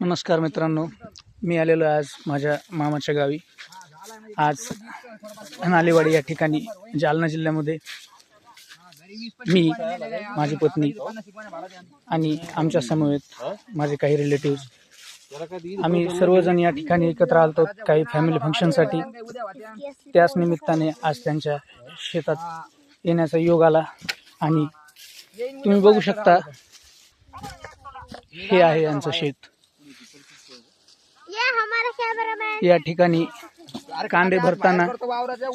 नमस्कार मित्रांनो, मी आलेलो आज माझ्या मामाच्या गावी। आज नालेवाडी या ठिकाणी जालना जिल्ह्यामध्ये मी, माझी पत्नी आणि आमच्या समवेत माझे काही रिलेटिव्ह आम्ही सर्वजण या ठिकाणी एकत्र आलतो काही फॅमिली फंक्शनसाठी। त्याच निमित्ताने आज त्यांच्या शेतात येण्याचा योग आला आणि तुम्ही बघू शकता हे आहे यांचं शेत। या ठिकाणी कांदे भरताना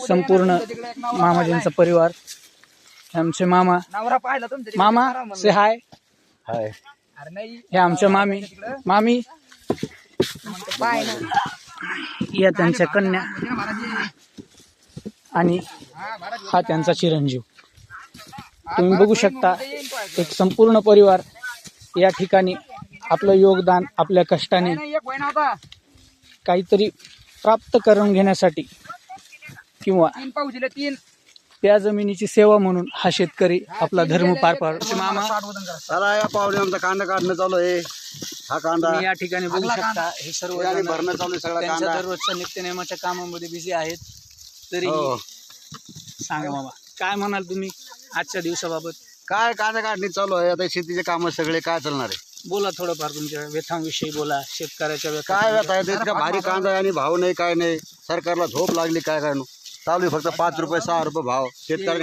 संपूर्ण मामाजींचा परिवार, आमचे मामा से हाय हाय, हे आमच्या मामी या त्यांच्या कन्या आणि हा त्यांचा चिरंजीव। तुम्ही बघू शकता एक संपूर्ण परिवार या ठिकाणी आपलं योगदान आपल्या कष्टाने काहीतरी प्राप्त करून घेण्यासाठी किंवा त्या जमिनीची सेवा म्हणून हा शेतकरी आपला धर्म पार पाडतो। मामा चला या पाहुणे आमचा कांदा काढणं चालू आहे। हा कांदा या ठिकाणी बघू शकता हे सर्व भरणं चालू आहे। सगळा त्यांच्या कांदा दररोजच्या नित्यनेमाच्या कामामध्ये बिझी आहेत। तरी हो. सांगा मामा, काय म्हणाल तुम्ही आजच्या दिवसाबाबत? काय कांदा काढणी चालू आहे। आता शेतीचे काम सगळे काय चालणार आहे? बोला थोडंफार तुमच्या व्यथांविषयी बोला, शेतकऱ्याच्या काय व्यथा आहे? इतका भारी कांदा आहे आणि भाव नाही, काय नाही। सरकारला झोप लागली, काय काय चालू आहे। फक्त 5 रुपये 6 रुपये भाव शेतकरी